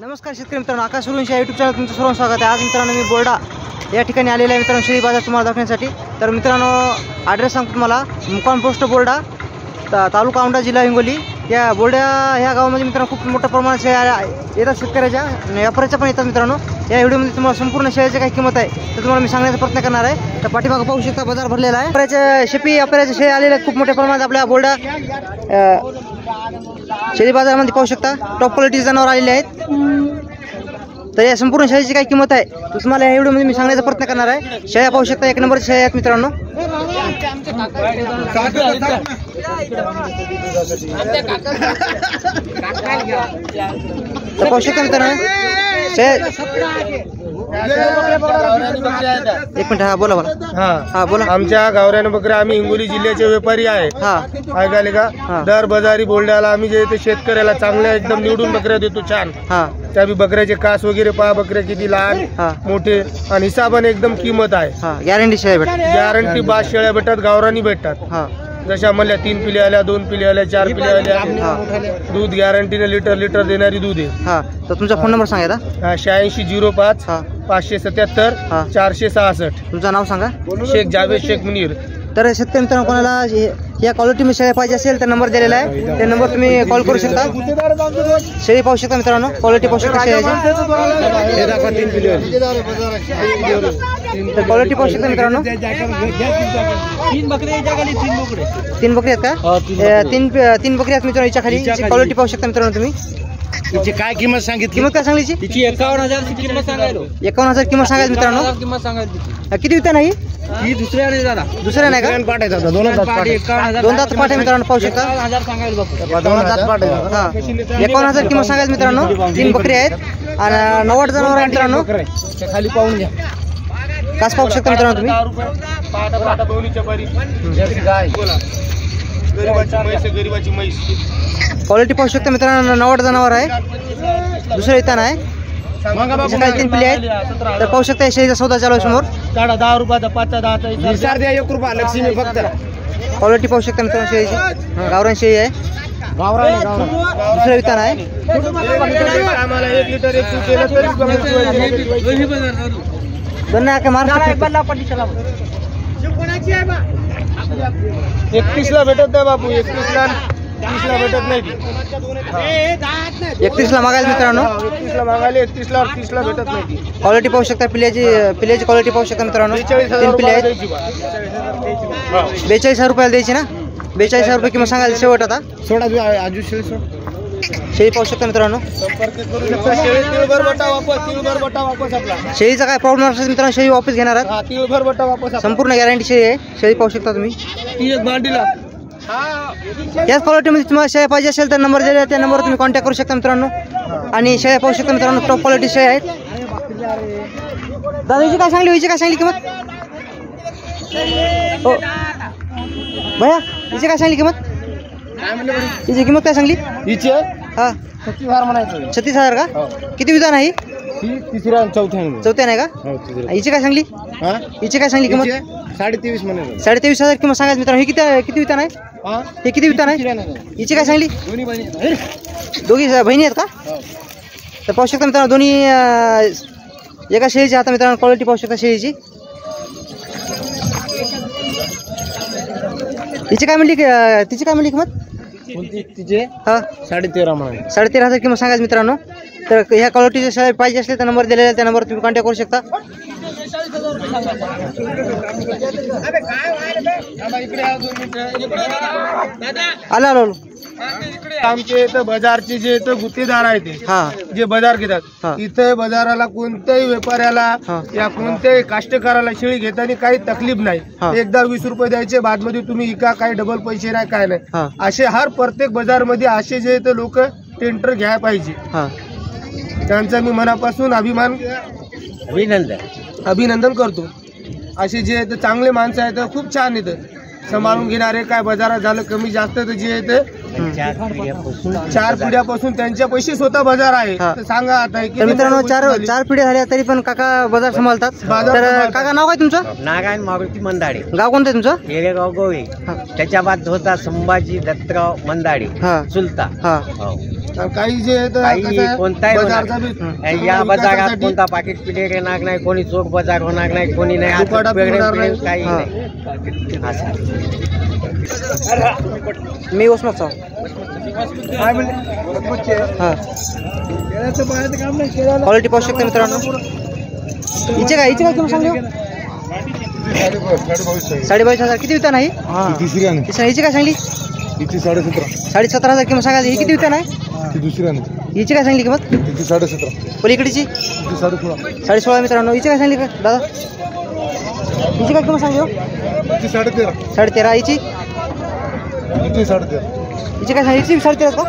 नमस्कार शेतकरी मित्रांनो, आकाश सुरुंशी या यूट्यूब चॅनल तुमचं सर्वांचं स्वागत आहे। आज मित्रांनो मी बोर्डा या ठिकाणी आलेला आहे मित्रांनो, शेळी बाजार तुम्हाला दाखवण्यासाठी। तर मित्रांनो ॲड्रेस सांगतो तुम्हाला, मुक्काम पोस्ट बोर्डा, तालुका औंढा, जिल्हा हिंगोली। या बोर्डा ह्या गावामध्ये मित्रांनो खूप मोठ्या प्रमाणात शेळ्या येतात, शेतकऱ्याच्या व्यापाऱ्याच्या पण येतात मित्रांनो। या व्हिडिओमध्ये तुम्हाला संपूर्ण शेळ्याची काय किंमत आहे तर तुम्हाला मी सांगण्याचा प्रयत्न करणार आहे। तर पाठीमागं पाहू शकता बाजार भरलेला आहे, व्यापाऱ्याच्या शेपी व्यापाऱ्याच्या शेळ्या आलेल्या खूप मोठ्या प्रमाणात आपल्या बोर्डा शेळी बाजारामध्ये पाहू शकता। टॉप क्वालिटी जनावर आलेले आहेत। तर या संपूर्ण शेळीची काय किंमत आहे तर तुम्हाला या व्हिडिओमध्ये मी सांगण्याचा प्रयत्न करणार आहे। शेळ्या पाहू शकता, एक नंबरच्या शेळ्या आहेत मित्रांनो। तर पाहू शकता मित्रांनो एक मिनिट, हा बोला बोला। हा बोला। आमच्या गावरान बकऱ्या आम्ही हिंगोली जिल्ह्याचे व्यापारी आहे। ऐकायले का, दर बाजारी बोलड्याला आम्ही जे ते शेतकऱ्याला चांगल्या एकदम निवडून बकऱ्या देतो छान। त्या बी बकऱ्याचे कास वगैरे पहा, बकऱ्या किती लहान मोठे आणि हिसाबाने एकदम किंमत आहे। गॅरंटी शेळ्या भेटतात, गॅरंटी 5 शेळ्या भेटतात, गावरानी भेटतात। जशा म्हणल्या 3 पिल्या आल्या, 2 पिल्या आल्या, 4 पिल्या आल्या, दूध गॅरंटीने लिटर देणारी दूध आहे। तर तुमचा फोन नंबर सांगा। 8605 577 466। तुमचं नाव सांगा। शेख जावेद शेख मुनीर। तर शेतकरी मित्रांनो कोणाला या क्वालिटी मध्ये शेळ्या पाहिजे असेल तर नंबर दिलेला आहे, त्या नंबर तुम्ही कॉल करू शकता। शेळी पाहू शकता मित्रांनो, क्वालिटी पाहू शकता शेळ्याची। तर क्वालिटी पाहू शकता मित्रांनो। 3 बकरी आहेत का? 3 बकरी आहेत मित्रांनो याच्या खाली। क्वालिटी पाहू शकता मित्रांनो तुम्ही। तिची काय किंमत सांगितली? किंमत काय सांगायची? तिची 51,000 किंमत सांगायला। 51,000 किंमत सांगायची मित्रांनो। किंमत सांगायची। किती विकता नाही? ही दुसऱ्या नाही दादा, दुसऱ्या नाही का? पाठ आहे दादा, 2 दात पाठ आहे मित्रांनो, पाहू शकता। 51,000 किंमत सांगायची मित्रांनो। 3 बकरी आहेत आणि 90 जनावर आहे मित्रांनो। खाली पाहून घ्या, कास पाहू शकता मित्रांनो तुम्ही। गरीबाची म्हैस क्वालिटी पाहू शकता मित्रांनो, 90 जनावर आहे, दुसरं इथं आहे। 3 पिल्ले आहेत। तर पाहू शकता शेळीचा सौदा चालू आहे समोर। 10 रुपयाचा 5चा 10चा 1 रुपया लक्ष्मी फक्त। क्वालिटी पाहू शकता मित्रांनो शेळीची, गावरान शेळी आहे, दुसरं वितान आहे। आम्हाला 1 लिटर 1 केलं तरी 31 ला भेटत नाही बापू, 31 ला 30 ला भेटत नाही। 31 ला मागायला मित्रांनो, 31 ला मागायला, 31 ला 30 ला भेटत नाही। क्वालिटी पाहू शकता पिल्याची क्वालिटी पाहू शकता मित्रांनो। 3 पिल्ले आहेत, 42,000 रुपयाला द्यायची ना। 42,000 रुपये किंमत सांगायला शेवट आता। सोडा आजू शेळी पाहू शकता मित्रांनो। शेळीचा काय प्रॉब्लेम असेल मित्रांनो, शेळी वापस घेणार आहात, संपूर्ण गॅरंटी शेळी आहे। शेळी पाहू शकता तुम्ही। याच क्वालिटीमध्ये तुम्हाला शेळ्या पाहिजे असेल तर नंबर दिलेला, त्या नंबरवर तुम्ही कॉन्टॅक्ट करू शकता मित्रांनो। आणि शेळ्या पाहू शकता मित्रांनो, टॉप क्वालिटी शेळ्या आहेत। दादा हिची काय सांगली, हिची काय सांगली किंमत? हो भैया, हिची काय सांगली किंमत? हिची किंमत काय सांगली? हिची हा 36,000 म्हणायचं। 36,000 का? किती विधा नाही? तिसऱ्या चौथ्या नाही का? हिची काय सांगली? हिची काय सांगली किंमत? 23.5 म्हणायचं। 23,000 किंमत सांगायचं मित्रांनो। ही किती विधान आहे? हे किती विधान आहे? हिची काय सांगली? दोघी बहिणी आहेत का? तर पाहू शकता मित्रांनो, दोन्ही एका शेळीची आता मित्रांनो। क्वालिटी पाहू शकता शेळीची। तिची काय म्हणली किंमत? तिचे 13.5 म्हणायचं। 13,500 किंमत सांगायचं मित्रांनो। तर ह्या क्वालिटीच्या शेळ्या पाहिजे असले तर नंबर दिलेला, त्या नंबरवर तुम्ही कॉन्टॅक्ट करू शकता। आलो आमचे इथं बाजारचे जे इथं गुत्तेदार आहेत जे बाजार घेतात, इथे बाजाराला कोणत्याही व्यापाऱ्याला या कोणत्याही काष्टकाराला शेळी घेताना काही तकलीफ नाही। एकदा 20 रुपये द्यायचे, बादमध्ये तुम्ही इका काही डबल पैसे नाही, काय नाही। असे हर प्रत्येक बाजार मध्ये असे जे इथं लोक टेंडर घ्यायला पाहिजे, त्यांचा मी मनापासून अभिनंदन करतो। असे जे इथं चांगले माणसं आहेत, खूप छान इथं सांभाळून घेणारे, काय बाजारात झालं कमी जास्त तर जे इथं 4 पिढ्यापासून त्यांच्या पैसे स्वतः बाजार आहे. तर सांगा आता तर मित्रांनो 4 पिढ्या झाल्या तरी पण काका बाजार सांभाळतात. तर काका नाव काय तुमचं? नारायण मारुती मंदाडे. गाव कोणतं आहे तुमचं? येळेगाव गोवे. त्याच्या बाद होता संभाजी दत्तराव मंदाडे चुलता. काही जे कोणताही या बाजारात कोणता पाकिट पिढे येणार नाही, कोणी चोख बाजार होणार नाही, कोणी नाही काही नाही. मी उस्मात साव. क्वालिटी पाहू शकता मित्रांनो. हिचे काय किंमत सांगू? 22,500. किती विकता नाही? हिची काय सांगली? 17,500 किंमत सांगायची. ही किती विकता नाही? हिची काय सांगली किंमत? 17,500. पलीकडची 16,500 मित्रांनो. हिची काय सांगली का दादा? हिची काय किंमत सांगू? 13,500. हिची हिची काय सांगितली? 13,500 का?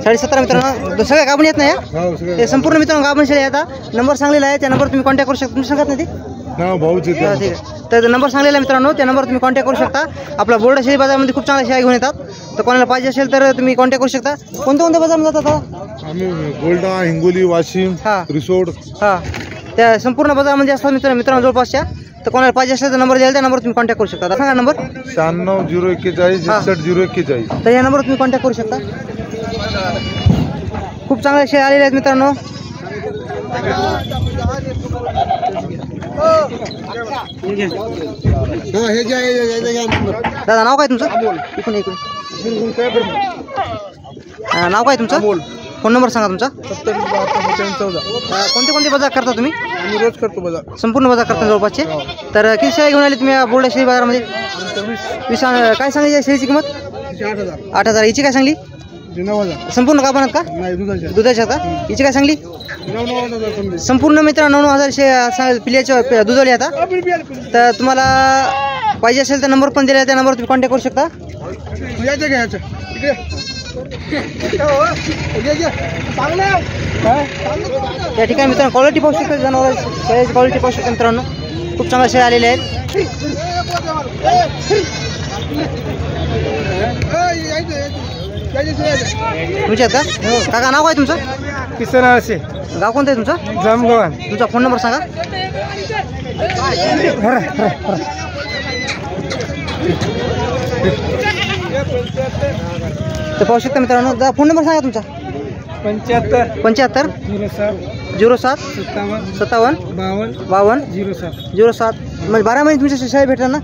17,500 मित्रांनो. सगळ्या गाभण येत नाही. ते संपूर्ण मित्रांनो गाभण शेळी आता नंबर सांगलेला आहे, त्या नंबर तुम्ही कॉन्टॅक्ट करू शकता. तुम्ही सांगत नाही ते ठीक आहे. तर नंबर सांगलेला आहे मित्रांनो, त्या नंबर तुम्ही कॉन्टॅक्ट करू शकता. आपला बोर्डा शेळी बाजारामध्ये खूप चांगल्या शेळ्या घेऊन येतात. तर कोणाला पाहिजे असेल तर तुम्ही कॉन्टॅक्ट करू शकता. कोणत्या बाजारामध्ये जातात? आम्ही गोल्डा, हिंगोली, वाशिम, रिसोड त्या संपूर्ण बाजारामध्ये असतात मित्रांनो जवळपासच्या. तर कोणाला पाहिजे असेल तर नंबर द्याल, त्या नंबर तुम्ही कॉन्टॅक्ट करू शकता. सांगा नंबर. 96,041 तर या नंबर तुम्ही कॉन्टॅक्ट करू शकता. खूप चांगल्या शेळ्या आलेल्या आहेत मित्रांनो. दादा नाव काय तुमचं? इकडून नाव काय तुमचं? फोन नंबर सांगा तुमचा. 27,72,14. कोणते बाजार करता तुम्ही? आम्ही रोज करतो बाजार. संपूर्ण बाजार करता जवळपासचे. तर किती शेळ्या घेऊन आले तुम्ही बोर्डा शेळी बाजारामध्ये? 20. काय सांगली शेळीची किंमत? 8,000. हिची काय सांगली? 9,000. संपूर्ण गाभणात का? दुधाच्या का? हिची काय सांगली? संपूर्ण मित्र 9,000 पिल्याच्या दुधावली आता. तर तुम्हाला पाहिजे असेल तर नंबर पण दिला, त्या नंबर तुम्ही कॉन्टॅक्ट करू शकता. त्या ठिकाणी मित्रांनो क्वालिटी पाहू शकता. जनावर शेळ्याची क्वालिटी पाहू शकता मित्रांनो. खूप चांगल्या शेळ्या आलेल्या आहेत. तुमच्या का काका नाव काय तुमचं? किसन आळसे. गाव कोणतं आहे तुमचं? जामगव्हाण. तुमचा फोन नंबर सांगा. तर पाहू शकता मित्रांनो. फोन नंबर सांगा तुमचा. 75 07 57 52 07. म्हणजे 12 महिने तुमच्या शेळ्या भेटतात ना?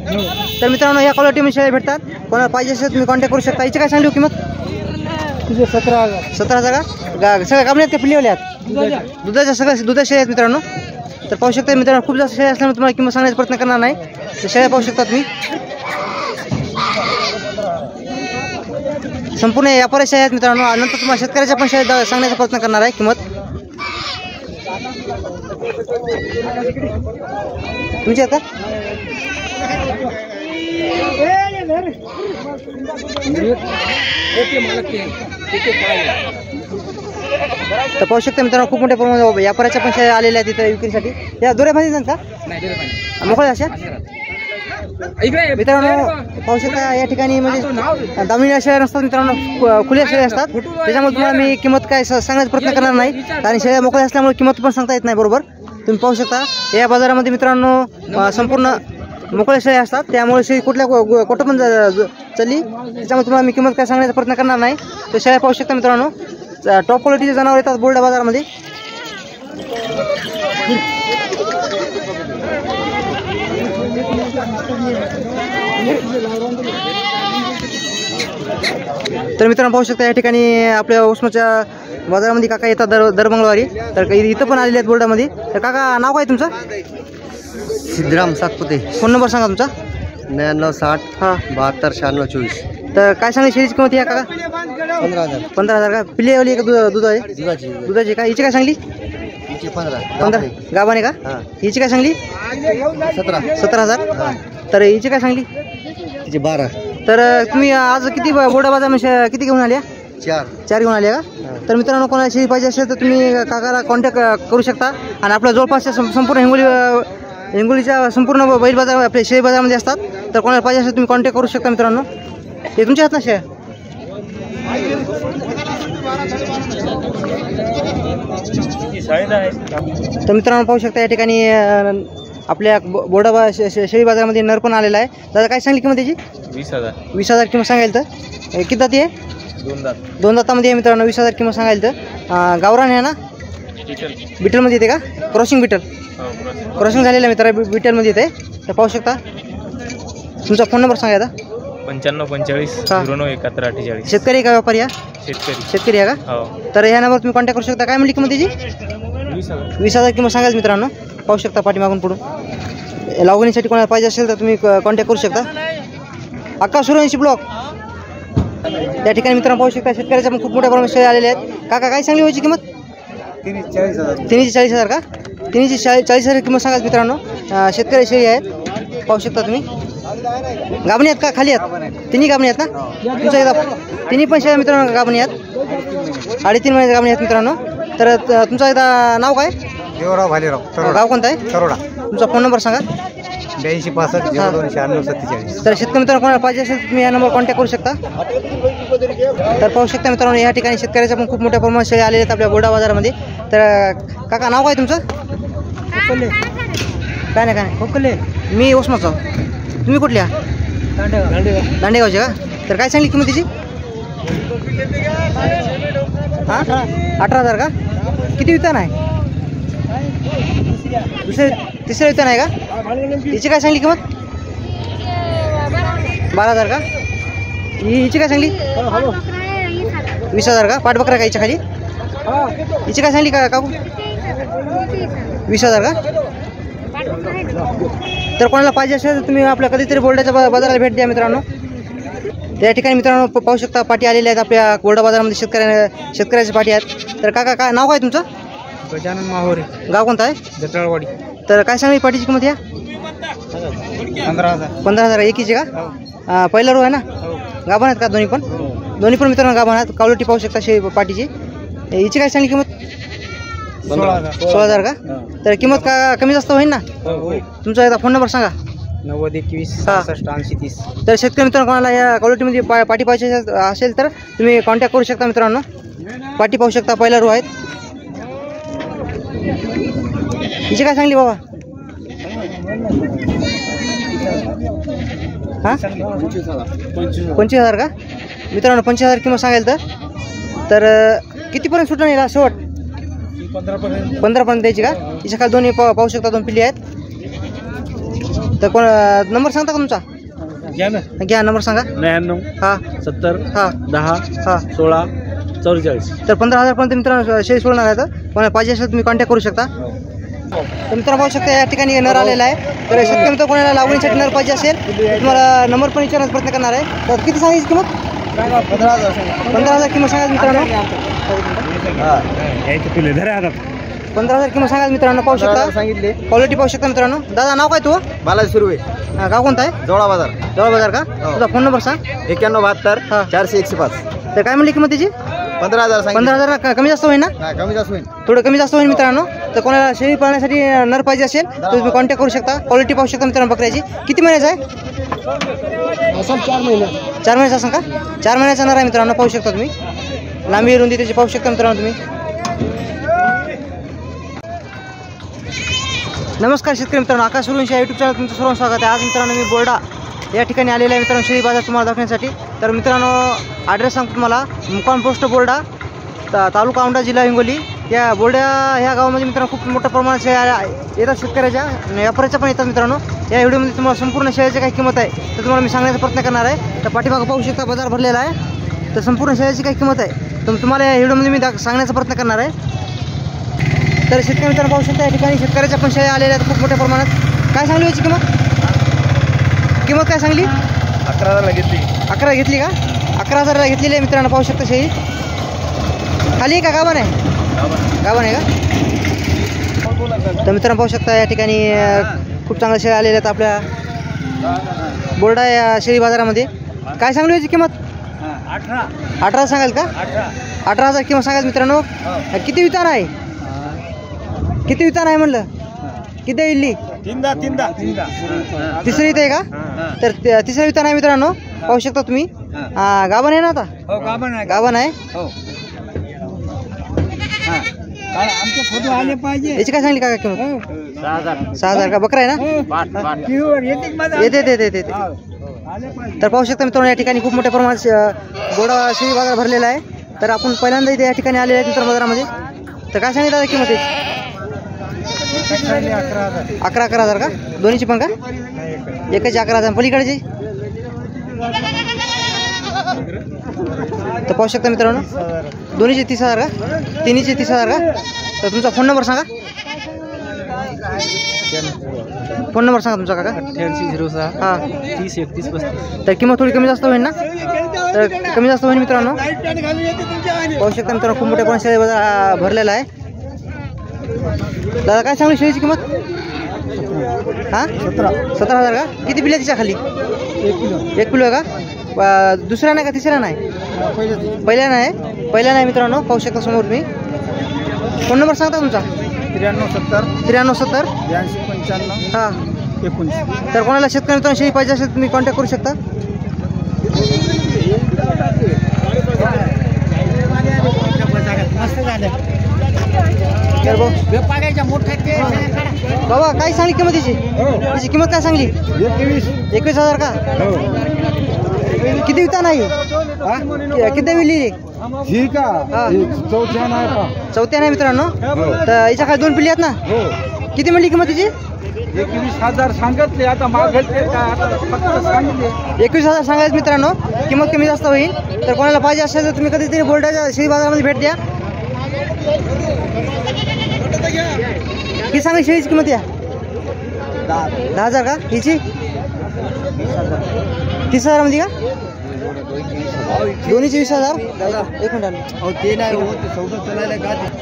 तर मित्रांनो या क्वालिटीमध्ये शेळ्या भेटतात. कोणाला पाहिजे असेल तुम्ही कॉन्टॅक्ट करू शकता. हिची काय सांगली किंमत? 17,000 का? सगळ्या गाभण्यात त्या पिल्लीवाल्या आहेत. दुधाच्या सगळ्या शेळ्या आहेत मित्रांनो. तर पाहू शकता मित्रांनो खूप जास्त शेळ्या असल्यामुळे तुम्हाला किंमत सांगण्याचा प्रयत्न करणार नाही. तर शेळ्या पाहू शकता तुम्ही. संपूर्ण व्यापारी शेळ्या आहेत मित्रांनो. नंतर तुम्हाला शेतकऱ्याच्या पण शेळ्या सांगण्याचा प्रयत्न करणार आहे किंमत. तुमची आता तर पाहू शकता मित्रांनो खूप मोठ्या प्रमाणात व्यापाऱ्याच्या पण शेळ्या आलेल्या आहेत तिथे विक्रीसाठी. या दोऱ्या भाजी का मोकळ्या अशा मित्रांनो पाहू शकता. या ठिकाणी म्हणजे दामिनी शेळ्या नसतात मित्रांनो, खुल्या शेळ्या असतात. त्याच्यामुळे तुम्हाला मी किंमत काय सांगण्याचा प्रयत्न करणार नाही, कारण शेळ्या मोकळ्या असल्यामुळे किंमत पण सांगता येत नाही बरोबर. तुम्ही पाहू शकता या बाजारामध्ये मित्रांनो संपूर्ण मोकळ्या शेळ्या असतात. त्यामुळे शेळी कुठल्या कुठं पण चालली, त्याच्यामुळे तुम्हाला मी किंमत काय सांगण्याचा प्रयत्न करणार नाही. तर शेळ्या पाहू शकता मित्रांनो टॉप क्वालिटीचे जनावर येतात बोर्डा बाजारामध्ये. तर मित्रांनो पाहू शकता या ठिकाणी आपल्या उस्माच्या बाजारामध्ये काका येतात दर मंगळवारी. तर इथं पण आलेले आहेत बोर्डामध्ये. तर काका नाव काय तुमचं? सिद्धराम सातपुते. फोन नंबर सांगा तुमचा. 9960 72 96 24. तर काय सांगली शेळीची किंमत या काका? 15,000 का? पिल्लेवाली का दूध आहे? दुधाची का? हिची काय सांगली? 15 गाभाने का? हिची काय सांगली? 17,000. तर हिची काय सांगली? 12. तर तुम्ही आज किती बोर्डा बाजार किती घेऊन आल्या? 4 घेऊन आल्या का? तर मित्रांनो कोणाला शेळी पाहिजे असेल तर तुम्ही काकाला कॉन्टॅक्ट करू शकता. आणि आपल्या जवळपासच्या संपूर्ण हिंगोलीच्या संपूर्ण बैल बाजार आपल्या शेळी बाजारामध्ये असतात. तर कोणाला पाहिजे असेल तुम्ही कॉन्टॅक्ट करू शकता मित्रांनो. हे तुमच्या हात ना शेळ्या तर मित्रांनो पाहू शकता या ठिकाणी आपल्या बोर्डा शेळी बाजारामध्ये नर पण आलेला आहे. दादा काय सांगली किंमत त्याची? 20,000. 20,000 किंमत सांगायला तर किती दाती आहे? 2 दात. 2 दातामध्ये आहे मित्रांनो. 20,000 किंमत सांगायला तर गावरान आहे ना? बिटलमध्ये येते का? क्रॉसिंग बिटल क्रॉसिंग झालेलं आहे मित्रांनो. बिटलमध्ये येते. तर पाहू शकता. तुमचा फोन नंबर सांगा आता. 9545 09 71 48. शेतकरी का व्यापारी? शेतकरी आहे का? तर ह्या नंबर तुम्ही कॉन्टॅक्ट करू शकता. काय म्हणली किंमत त्याची? 20,000 किंमत सांगायचं मित्रांनो. पाहू शकता पाठीमागून पुढून. लागवणीसाठी कोणाला पाहिजे असेल तर तुम्ही कॉन्टॅक्ट करू शकता. अक्का 84 ब्लॉक त्या ठिकाणी मित्रांनो पाहू शकता. शेतकऱ्याच्या पण खूप मोठ्या प्रमाणात शेळी आलेले आहेत. काका काय सांगली व्हायची किंमत? 40,000 का? 40,000 किंमत सांगायचं मित्रांनो. शेतकरी शेळी आहेत पाहू शकता तुम्ही. गाभणी आहेत का? खाली आहेत तिन्ही गाभणी आहेत ना? तुमच्या एकदा तिन्ही पण शेळ्या मित्रांनो गाभणी आहेत. 3.5 महिन्याच्या गाभणी आहेत मित्रांनो. तर तुमचं एकदा नाव काय? देवराव भालेराव. गाव कोणतं आहे? तरोडा. तुमचा फोन नंबर सांगा. 8265 02 96 47. तर शेतकरी मित्रांनो कोणाला पाहिजे असेल तुम्ही या नंबर कॉन्टॅक्ट करू शकता. तर पाहू शकता मित्रांनो या ठिकाणी शेतकऱ्याच्या पण खूप मोठ्या प्रमाणात शेळी आलेले आहेत आपल्या बोर्डा बाजारामध्ये. तर काका नाव काय तुमचं? काय नाही खोकले. मी उस्माचा. तुम्ही कुठल्या? दांडेगावचे का? तर काय सांगली किंमत तिची? 18,000 का? किती वितान आहे? तिसऱ्या वितान आहे का? हिची काय सांगली किंमत? 12,000 का? हिची काय सांगली? 20,000 का? पाठबकरा का हिच्या खाली? हिची काय सांगली का काकू? 20,000 का? तर कोणाला पाहिजे असेल तर तुम्ही आपल्या कधीतरी बोर्डाच्या बाजाराला भेट द्या मित्रांनो. त्या ठिकाणी मित्रांनो पाहू शकता पाटी आलेल्या आहेत आपल्या बोर्डा बाजारामध्ये. शेतकऱ्याच्या पाटी आहेत. तर काका काय नाव काय तुमचं? गजानन माहोरे. गाव कोणतं आहे? जटाळवाडी. तर काय सांगली पाटीची किंमत? या 15,000 एकीची का? पहिला रो आहे ना? गाभण आहेत का दोन्ही पण? दोन्ही पण मित्रांनो गाभण आहेत. कावलटी पाहू शकता शे पाटीची. हिची काय सांगली किंमत? 16,000 का? तर किंमत का कमी जास्त होईल ना? तुमचा एकदा फोन नंबर सांगा. 90 21 66 80 30. तर शेतकरी मित्रांनो कोणाला या क्वालिटीमध्ये पाटी पाहिजे असेल तर तुम्ही कॉन्टॅक्ट करू शकता मित्रांनो. पाटी पाहू शकता पहिला रो आहेत. हिची काय सांगली बाबा? 25,000 का? मित्रांनो 25,000 किंमत सांगायला तर कितीपर्यंत सुटणार येईल शेवट? 15पर्यंत द्यायची का? हिच्या खाली दोन्ही पाहू शकता. 2 पिल्ली आहेत. तर कोण नंबर सांगता का तुमचा? घ्या नंबर सांगा. 99 हां 70 हां 10 हां 16 44. तर 15,000 पर्यंत मित्रांनो शेळी सोडणार आहे. तर कोणाला पाहिजे असेल तुम्ही कॉन्टॅक्ट करू शकता. तर मित्रांनो पाहू शकता या ठिकाणी नर आलेला आहे. तर शेतकरी मित्र कोणाला लागवणीसाठी नर पाहिजे असेल तुम्हाला नंबर पण विचारण्याचा प्रयत्न करणार आहे. तर किती सांगायची किंमत? 15,000 किंमत सांगाल मित्रांनो. 15,000 किंमत सांगाल मित्रांनो. पाहू शकता सांगितले. क्वालिटी पाहू शकता मित्रांनो. दादा नाव काय तू? बालाजी सुरवे. गाव कोणतं आहे? जवळा बाजार. जवळ बाजार का? तुझा फोन नंबर सांग. 9172 हां 400 105. तर काय म्हणली किंमत त्याची? 15,000 सांगितले. 15,000 कमी जास्त होईल ना? कमी जास्त होईल. थोडं कमी जास्त होईल मित्रांनो. तर कोणाला शेळी पाळण्यासाठी नर पाहिजे असेल तर तुम्ही कॉन्टॅक्ट करू शकता. क्वालिटी पाहू शकता मित्रांनो बकऱ्याची. किती महिन्याचा आहे? 4 महिने. 4 महिन्याचा असं का? 4 महिन्याचा नर आहे मित्रांनो. पाहू शकता तुम्ही. लांबी रुंदी त्याची पाहू शकता मित्रांनो तुम्ही. नमस्कार शेतकरी मित्रांनो. आकाश सुरुंशी यूट्यूब चॅनल तुमचं सर्वांचं स्वागत आहे. आज मित्रांनो मी बोर्डा या ठिकाणी आलेला आहे मित्रांनो शेळी बाजार तुम्हाला दाखवण्यासाठी. तर मित्रांनो ॲड्रेस सांगतो तुम्हाला. मुक्काम पोस्ट बोर्डा तालुका औंढा जिल्हा हिंगोली. या बोर्डा ह्या गावामध्ये मित्रांनो खूप मोठ्या प्रमाणात शेळ्या येतात. शेतकऱ्याच्या व्यापाऱ्याच्या पण येतात मित्रांनो. या व्हिडिओमध्ये तुम्हाला संपूर्ण शेळ्याची काय किंमत आहे तर तुम्हाला मी सांगण्याचा प्रयत्न करणार आहे. तर पाठीमागं पाहू शकता बाजार भरलेला आहे. तर संपूर्ण शेळ्याची काय किंमत आहे तर तुम्हाला या व्हिडिओमध्ये मी सांगण्याचा प्रयत्न करणार आहे. तर शेतकरी मित्रांनो पाहू शकता या ठिकाणी शेतकऱ्याच्या पण शेळ्या आलेल्या आहेत खूप मोठ्या प्रमाणात. काय सांगली याची किंमत? काय सांगली? 11,000 घेतली. 11 घेतली का? 11,000 घेतलेली आहे मित्रांनो. पाहू शकता शेळी खाली आहे का गाभण आहे? गाभण आहे का? तर मित्रांनो पाहू शकता या ठिकाणी खूप चांगल्या शेळ्या आलेल्या आहेत आपल्या बोर्डा या शेळी बाजारामध्ये. काय सांगली याची किंमत? 18 सांगाल का? 18,000 किंमत सांगाल मित्रांनो. किती वितान आहे? किती वितान आहे म्हणलं? किती इल्ली? 3 दा. तिसरी इथं आहे का? तर तिसऱ्या वितान आहे मित्रांनो. पाहू शकता तुम्ही. गाभण आहे ना आता? हो गाभण आहे. गाभण आहे. हो आमचे फोटो आले पाहिजे. याची काय सांगली काका किंमत? 6,000 का? बकरा आहे ना? येते. तर पाहू शकता मित्रांनो, या ठिकाणी खूप मोठ्या प्रमाणात गोडा शेळी बाजार भरलेला आहे. तर आपण पहिल्यांदा इथे या ठिकाणी आलेले आहेत मित्र बाजारामध्ये. तर काय सांगितलं दादा किंमत याची? 11,000 का? दोन्हीची पण का? एकाची 11,000. पलीकडची? तर पाहू शकता मित्रांनो, दोन्हीचे 30,000 का? तिन्हीचे 30,000 का? तर तुमचा फोन नंबर सांगा. फोन नंबर सांगा तुमचा काका. 8806 हां 303135. तर किंमत थोडी कमी जास्त होईल ना? तर कमी जास्त होईल मित्रांनो. पाहू शकता मित्रांनो, खूप मोठ्या प्रमाणात शेळी बाजार भरलेला आहे. दादा काय सांगली शेळीची किंमत? हां 17,000 का? किती पिल्ले तिच्या खाली? 1 किलो आहे का? दुसऱ्या नाही का तिसऱ्या नाही? पहिल्या नाही मित्रांनो. पाहू शकता समोर तुम्ही. फोन नंबर सांगता तुमचा? 9370 8295 हां 19. तर कोणाला शेतकरी मित्रांनो शेळी पाहिजे असेल तुम्ही कॉन्टॅक्ट करू शकता. बाबा काय सांगली किंमत तिची? तिची किंमत काय सांगली? 21,000 का? किती विता नाही? किती विली? चौथ्या नाही मित्रांनो. तर हिच्या काय 2 पिल्ली आहेत ना? किती म्हणली किंमत तिची? 21,000 सांगितले. आता मागचे फक्त सांगितले 21,000 सांगायचं मित्रांनो. किंमत कमी जास्त होईल. तर कोणाला पाहिजे असेल तर तुम्ही कधीतरी बोर्डाच्या शेळी बाजारामध्ये भेट द्या. किती सांगली शेळीची किंमत? या 10,000 का? हिची 30,000 मध्ये का? दोन्हीची 20,000. एक मिनिट.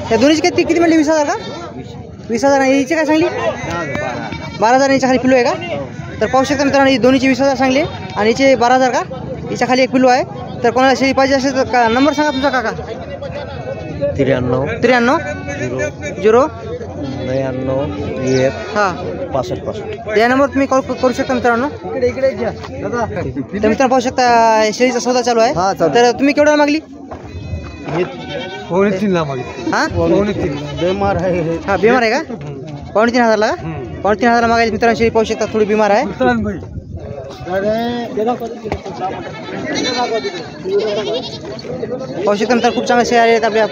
त्या दोन्हीची किती म्हणली? 20,000 का? 20,000. हिची काय सांगली? 12,000. हिच्या खाली पिल्लू आहे का? तर पाहू शकता मित्रांनो, ही दोन्हीची 20,000 सांगली आणि हिचे 12,000 का? हिच्या खाली एक पिल्लू आहे. तर कोणाला शेळी पाहिजे असेल तर नंबर सांगा तुमचा काका. 93 0 99 हां 65. या नंबर तुम्ही कॉल करू शकता मित्रांनो. तर मित्रांनो पाहू शकता शेळीचा सौदा चालू आहे. तर तुम्ही केवढ्या मागली? 3.5 मागितले. हां बेमार आहे. हां बिमार आहे का? 3.5 ला का? 3.5 मागायची मित्रांनो. शेळी पाहू शकता थोडी बिमार आहे. पाहू शकता मित्रांनो, खूप चांगल्या शेळी आले आहेत आपल्या.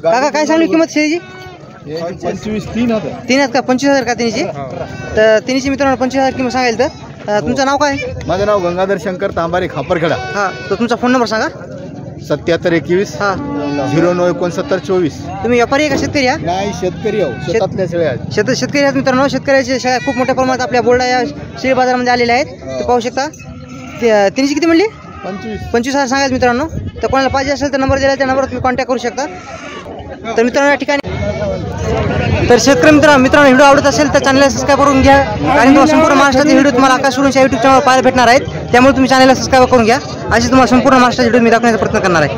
काका काय सांगली किंमत शेळीची? 3 आहेत का? 25,000 का तिन्हीची? तर तिन्हीची मित्रांनो 25,000 किंमत सांगायला. तर तुमचं नाव काय? माझं नाव गंगाधर शंकर तांबारे, खापरखेडा. हां तर तुमचा फोन नंबर सांगा. 7721 हां 096924. तुम्ही व्यापारी आहे का शेतकरी? हा नाही, शेतकरी आहो. शेतातल्या शेळ्या आहेत. शेतकरी आहेत मित्रांनो. शेतकऱ्याच्या शेळ्या खूप मोठ्या प्रमाणात आपल्या बोर्डा या शेळी बाजारामध्ये आलेल्या आहेत. ते पाहू शकता. तिन्हीची किती म्हणली? 25,000 सांगायचं मित्रांनो. तर कोणाला पाहिजे असेल तर नंबर दिला, त्या नंबरवर तुम्ही कॉन्टॅक्ट करू शकता. तर मित्रांनो या ठिकाणी तर शेतकरी मित्रांनो व्हिडिओ आवडत असेल तर चॅनलला सबस्क्राईब करून घ्या. कारण तुम्हाला संपूर्ण महाराष्ट्राचे व्हिडिओ तुम्हाला आकाश सुरूंच्या YouTube चॅनलवर पाहायला भेटणार आहेत. त्यामुळे तुम्ही चॅनलला सबस्क्राईब करून घ्या. अशी तुम्हाला संपूर्ण महाराष्ट्राचे व्हिडिओ मी दाखवण्याचा प्रयत्न करणार आहे.